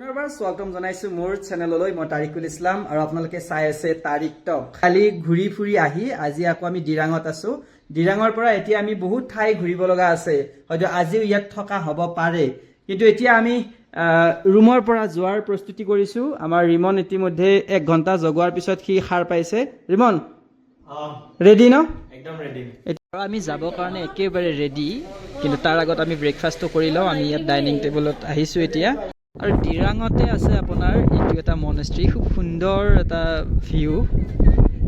পুনৰবাৰ স্বাগতম জনাইছো মোৰ চেনেললৈ মই তাৰিকুল ইছলাম আৰু আপোনালোকে চাই আছে তাৰিক টক খালি ঘূৰি ফুৰি আহি আজি আকৌ আমি ডিৰাঙত আছো ডিৰাঙৰ পৰা এতিয়া আমি বহুত ঠাই ঘূৰিব লগা আছে হয়তো আজিও ইয়াত থকা হ'ব পাৰে কিন্তু এতিয়া আমি ৰুমৰ পৰা যোৱাৰ প্ৰস্তুতি কৰিছো আমাৰ ৰিমন ইতিমধ্যে 1 ঘণ্টা জগোৱাৰ পিছত সি খাৰ পাইছে ৰিমন ৰেডি ন একদম ৰেডি আমি যাব কাৰণে একেবাৰে ৰেডি কিন্তু তাৰ আগত আমি ব্ৰেকফাষ্টটো কৰি লওঁ আমি ইয়াত ডাইনিং টেবুলত আহিছো এতিয়া আৰু ডিৰাঙতে আছে আপোনাৰ এইটো এটা মনেষ্ট্ৰি খুব সুন্দৰ এটা ভিউ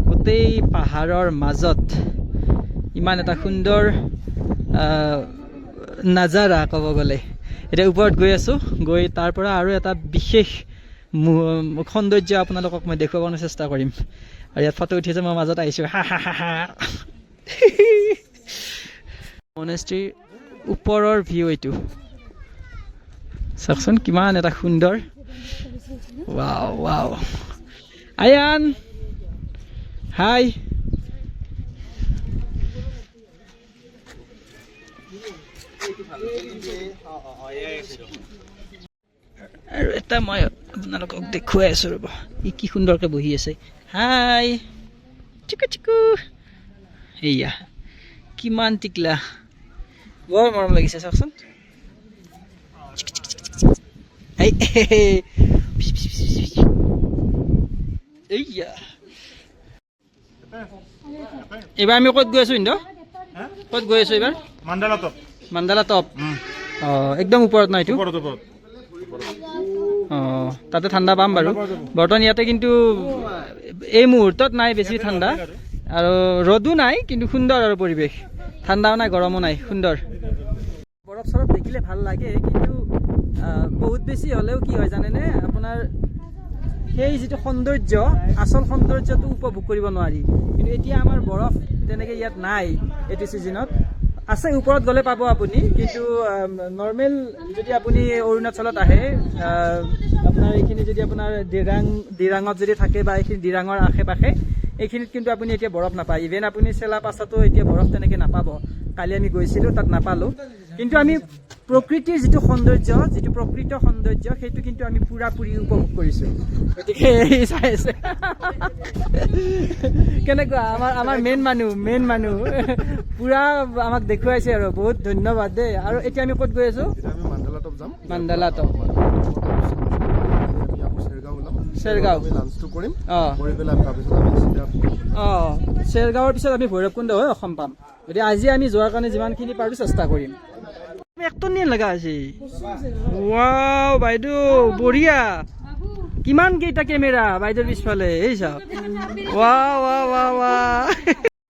গোটেই পাহাৰৰ মাজত ইমান এটা সুন্দৰ নাজাৰা ক'ব গ'লে এতিয়া ওপৰত গৈ আছো গৈ তাৰ পৰা আৰু এটা বিশেষ সৌন্দৰ্য আপোনালোকক মই দেখুৱাবলৈ চেষ্টা কৰিম আৰু ইয়াত ফটো উঠিছে মই মাজত আহিছো হা হা হা হা মনেষ্ট্ৰিৰ ওপৰৰ ভিউ এইটো চাওকচোন কিমান এটা সুন্দৰ ৱাও ৱাও আয়ান হাই আৰু এটা মই আপোনালোকক দেখুৱাই আছো ৰ'ব ই কি সুন্দৰকৈ বহি আছে হাই চিকু চিকু এয়া কিমান টিকলা বৰ মৰম লাগিছে চাওকচোন এইবাৰ আমি ক'ত গৈ আছো ইন্দো ক'ত গৈ আছো এইবাৰ মান্দালা টপ একদম ওপৰত ন এইটো তাতে ঠাণ্ডা পাম বাৰু বৰ্তমান ইয়াতে কিন্তু এই মুহূৰ্তত নাই বেছি ঠাণ্ডা আৰু ৰ'দো নাই কিন্তু সুন্দৰ আৰু পৰিৱেশ ঠাণ্ডাও নাই গৰমো নাই সুন্দৰ বৰফ চৰফ দেখিলে ভাল লাগে কিন্তু বহুত বেছি হ'লেও কি হয় জানেনে আপোনাৰ সেই যিটো সৌন্দৰ্য আচল সৌন্দৰ্যটো উপভোগ কৰিব নোৱাৰি কিন্তু এতিয়া আমাৰ বৰফ তেনেকৈ ইয়াত নাই এইটো ছিজনত আছে ওপৰত গ'লে পাব আপুনি কিন্তু নৰ্মেল যদি আপুনি অৰুণাচলত আহে আপোনাৰ এইখিনি যদি আপোনাৰ ডিৰাঙত যদি থাকে বা এইখিনি ডিৰাঙৰ আশে পাশে এইখিনিত কিন্তু আপুনি এতিয়া বৰফ নাপায় ইভেন আপুনি চেলা পাছতো এতিয়া বৰফ তেনেকৈ নাপাব কালি আমি গৈছিলোঁ তাত নাপালোঁ কিন্তু আমি প্ৰকৃতিৰ যিটো সৌন্দৰ্য যিটো প্ৰকৃত সৌন্দৰ্য সেইটো কিন্তু আমি পুৰাপুৰি উপভোগ কৰিছোঁ গতিকে চাই আছে কেনেকুৱা আমাৰ মেইন মানুহ পুৰা আমাক দেখুৱাইছে আৰু বহুত ধন্যবাদ দেই আৰু এতিয়া আমি ক'ত গৈ আছোঁ মান্দালা টপ চেৰগাঁও চেৰগাঁৱৰ পিছত আমি ভৈৰৱকুণ্ড হৈ অসম পাম গতিকে আজি আমি যোৱাৰ কাৰণে যিমানখিনি পাৰোঁ চেষ্টা কৰিম একটনীয়া লগা আছে ৱাও বাইদেউ বঢ়িয়া কিমান কেইটা কেমেৰা বাইদেউৰ পিছফালে এই চাওক ৱা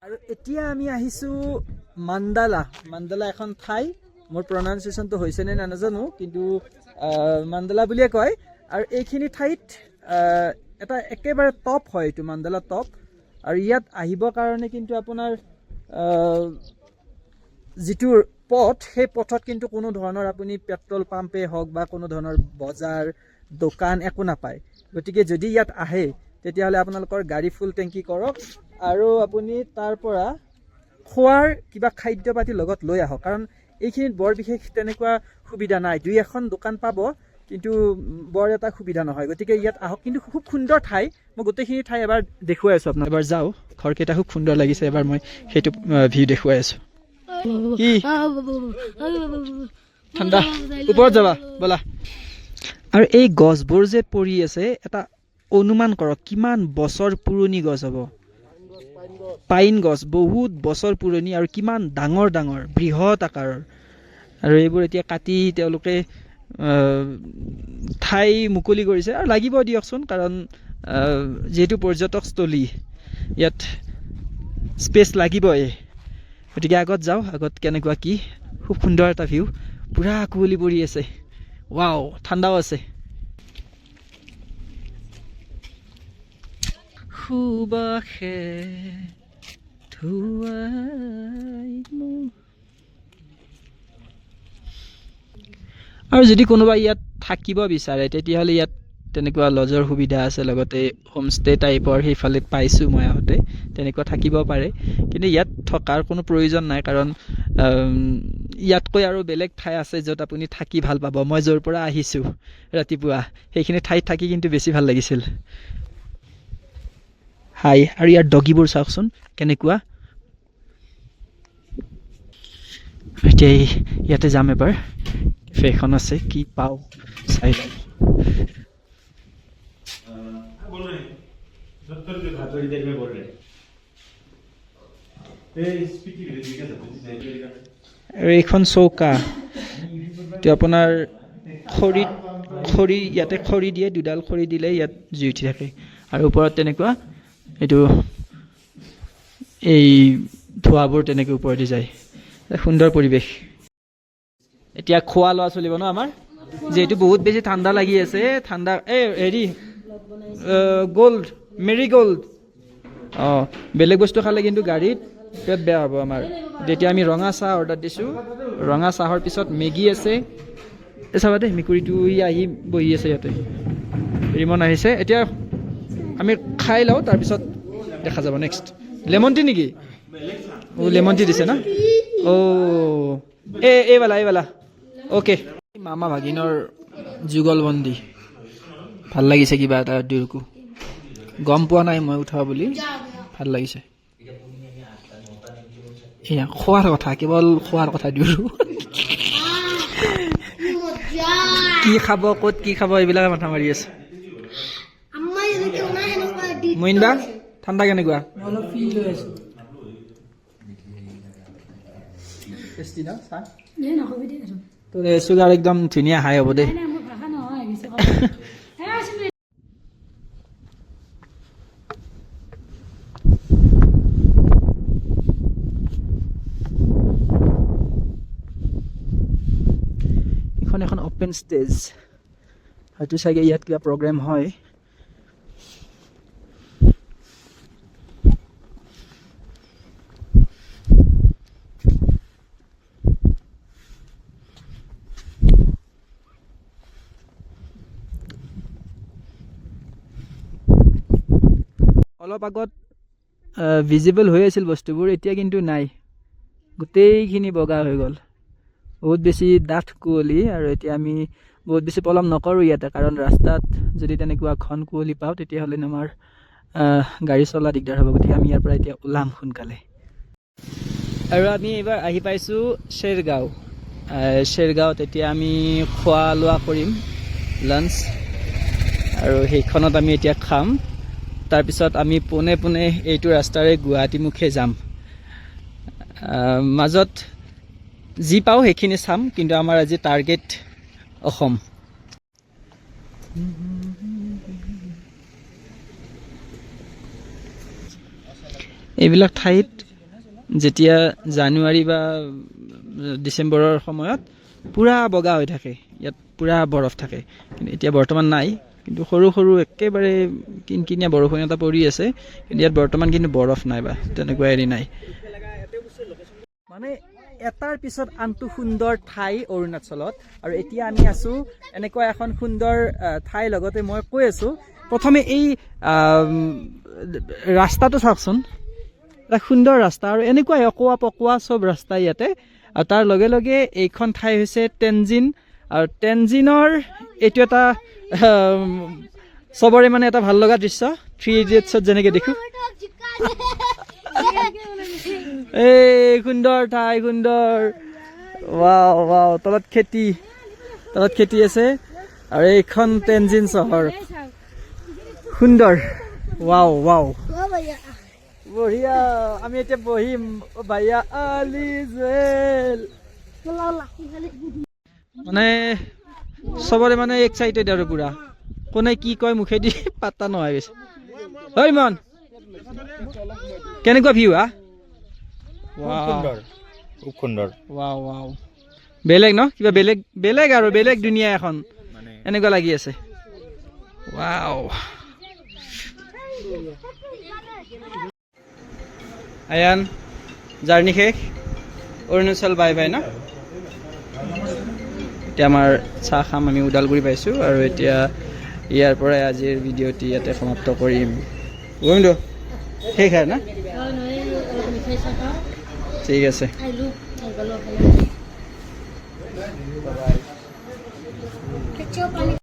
আৰু এতিয়া আমি আহিছো মান্দালা এখন ঠাই মোৰ প্ৰনাউন্সিয়েশ্যনটো হৈছে নে নাজানো কিন্তু মান্দালা বুলিয়ে কয় আৰু এইখিনি ঠাইত এটা একেবাৰে টপ হয় এইটো মান্দালা টপ আৰু ইয়াত আহিবৰ কাৰণে কিন্তু আপোনাৰ যিটো পথ সেই পথত কিন্তু কোনো ধৰণৰ আপুনি পেট্ৰল পাম্পেই হওক বা কোনো ধৰণৰ বজাৰ দোকান একো নাপায় গতিকে যদি ইয়াত আহে তেতিয়াহ'লে আপোনালোকৰ গাড়ী ফুল টেংকি কৰক আৰু আপুনি তাৰ পৰা খোৱাৰ কিবা খাদ্য পাতি লগত লৈ আহক কাৰণ এইখিনিত বৰ বিশেষ তেনেকুৱা সুবিধা নাই 2-এখন দোকান পাব কিন্তু বৰ এটা সুবিধা নহয় গতিকে ইয়াত আহক কিন্তু খুব সুন্দৰ ঠাই মই গোটেইখিনি ঠাই এবাৰ দেখুৱাই আছোঁ আপোনাক এবাৰ যাওঁ ঘৰকেইটা খুব সুন্দৰ লাগিছে এবাৰ মই সেইটো ভিউ দেখুৱাই আছোঁ কি ঠাণ্ডা ওপৰত যাবা ব'লা আৰু এই গছবোৰ যে পৰি আছে এটা অনুমান কৰক কিমান বছৰ পুৰণি গছ হ'ব পাইন গছ বহুত বছৰ পুৰণি আৰু কিমান ডাঙৰ ডাঙৰ বৃহৎ আকাৰৰ আৰু এইবোৰ এতিয়া কাটি তেওঁলোকে ঠাই মুকলি কৰিছে আৰু লাগিব দিয়কচোন কাৰণ যিহেতু পৰ্যটকস্থলী ইয়াত স্পেচ লাগিবই গতিকে আগত যাওঁ আগত কেনেকুৱা কি খুব সুন্দৰ এটা ভিউ পুৰা কুঁৱলী পৰি আছে ৱাও ঠাণ্ডাও আছে সুবাসে আৰু যদি কোনোবা ইয়াত থাকিব বিচাৰে তেতিয়াহ'লে ইয়াত তেনেকুৱা লজৰ সুবিধা আছে, লগতে হোমষ্টে টাইপৰ সেইফালে পাইছোঁ মই আহোঁতে, তেনেকুৱা থাকিব পাৰে। কিন্তু ইয়াত থকাৰ কোনো প্ৰয়োজন নাই, কাৰণ ইয়াতকৈ আৰু বেলেগ ঠাই আছে য'ত আপুনি থাকি ভাল পাব। মই য'ৰ পৰা আহিছোঁ ৰাতিপুৱা, সেইখিনি ঠাইত থাকি কিন্তু বেছি ভাল লাগিছিল। হাই, আৰু ইয়াৰ ডগীবোৰ চাওকচোন কেনেকুৱা। এতিয়া ইয়াতে যাম এবাৰ, কেফে এখন আছে, কি পাওঁ চাই লওঁ। আৰু এইখন চৌকা, এইটো আপোনাৰ খৰি ইয়াতে খৰি দিয়ে, দুডাল খৰি দিলে ইয়াত জুই উঠি থাকে। আৰু ওপৰত তেনেকুৱা এইটো এই ধোঁৱাবোৰ তেনেকৈ ওপৰেদি যায়, সুন্দৰ পৰিৱেশ। এতিয়া খোৱা লোৱা চলিব ন আমাৰ, যিহেতু বহুত বেছি ঠাণ্ডা লাগি আছে। ঠাণ্ডা হেৰি গ'ল্ড, মেৰি গ'ল্ড, বেলেগ বস্তু খালে কিন্তু গাড়ীত পেট বেয়া হ'ব আমাৰ। তেতিয়া আমি ৰঙা চাহ অৰ্ডাৰ দিছোঁ, ৰঙা চাহৰ পিছত মেগী আছে। চাবা দেই, মেকুৰীটো আহি বহি আছে ইয়াতে, ৰিমন আহিছে। এতিয়া আমি খাই লওঁ, তাৰপিছত দেখা যাব নেক্সট। লেমন টি নেকি? লেমন টি দিছে ন? এইবালা অ'কে। মামা ভাগিনৰ যুগলবন্দী ভাল লাগিছে, কিবা এটা দুয়োকো গম পোৱা নাই মই উঠা বুলি, ভাল লাগিছে। এয়া খোৱাৰ কথা, কেৱল খোৱাৰ কথা দিওঁ। কি খাব, ক'ত কি খাব, এইবিলাকে মাথা মাৰি আছে। মইন বা ঠাণ্ডা কেনেকুৱা? তোৰ চুগাৰ একদম ধুনীয়া হাই হ'ব দেই। এখন অপেন ষ্টেজ, হয়তো চাগে ইয়াত কিবা প্ৰগ্ৰেম হয়। অলপ আগত ভিজিবল হৈ আছিল বস্তুবোৰ, এতিয়া কিন্তু নাই, গোটেইখিনি বগা হৈ গ'ল। বহুত বেছি ডাঠ কুঁৱলী, আৰু এতিয়া আমি বহুত বেছি পলম নকৰোঁ ইয়াতে, কাৰণ ৰাস্তাত যদি তেনেকুৱা ঘন কুঁৱলী পাওঁ তেতিয়াহ'লে আমাৰ গাড়ী চলা দিগদাৰ হ'ব। গতিকে আমি ইয়াৰ পৰা এতিয়া ওলাম সোনকালে। আৰু আমি এইবাৰ আহি পাইছোঁ শ্বেৰগাঁও। শ্বেৰগাঁৱত এতিয়া আমি খোৱা লোৱা কৰিম, লাঞ্চ, আৰু সেইখনত আমি এতিয়া খাম। তাৰপিছত আমি পোনে পোনে এইটো ৰাস্তাৰে গুৱাহাটীমুখে যাম। মাজত যি পাওঁ সেইখিনি চাম, কিন্তু আমাৰ আজি টাৰ্গেট অসম। এইবিলাক ঠাইত যেতিয়া জানুৱাৰী বা ডিচেম্বৰৰ সময়ত পূৰা বগা হৈ থাকে, ইয়াত পূৰা বৰফ থাকে, কিন্তু এতিয়া বৰ্তমান নাই। কিন্তু সৰু সৰু একেবাৰে কিনকিনীয়া বৰষুণ এটা পৰি আছে, কিন্তু ইয়াত বৰ্তমান কিন্তু বৰফ নাই বা তেনেকুৱা হেৰি নাই। মানে এটাৰ পিছত আনটো সুন্দৰ ঠাই অৰুণাচলত, আৰু এতিয়া আমি আছোঁ এনেকুৱা এখন সুন্দৰ ঠাই। লগতে মই কৈ আছোঁ, প্ৰথমে এই ৰাস্তাটো চাওকচোন, এটা সুন্দৰ ৰাস্তা, আৰু এনেকুৱাই অকোৱা পকোৱা চব ৰাস্তা ইয়াতে। আৰু তাৰ লগে লগে এইখন ঠাই হৈছে টেনজিন, আৰু টেনজিনৰ এইটো এটা চবৰে মানে এটা ভাল লগা দৃশ্য, 3 Idiotsত যেনেকৈ দেখোঁ। এই সুন্দৰ ঠাই, সুন্দৰ, ৱাও ৱাও, তলত খেতি আছে, আৰু এইখন টেনজিন চহৰ, সুন্দৰ, ৱাও ৱাও, বঢ়িয়া। আমি এতিয়া বহিম ভাইয়া আলি জেল, মানে চবৰে মানে এক্সাইটেড আৰু পুৰা, কোনে কি কয় মুখেদি পাত্তা নোহোৱা গৈছে। ঐ মন, কেনেকুৱা ভিউ? খুব সুন্দৰ, ৱাও ৱাও, বেলেগ ন, কিবা বেলেগ আৰু বেলেগ দুনিয়া এখন এনেকুৱা লাগি আছে। ৱাও, আয়ান জাৰ্ণি শেষ, অৰুণাচল বাই বাই ন। এতিয়া আমাৰ চাহ খাম, আমি ওদালগুৰি পাইছোঁ, আৰু এতিয়া ইয়াৰ পৰাই আজিৰ ভিডিঅ'টি ইয়াতে সমাপ্ত কৰিম গোবিন্দ শেষ আৰু না ঠিক আছে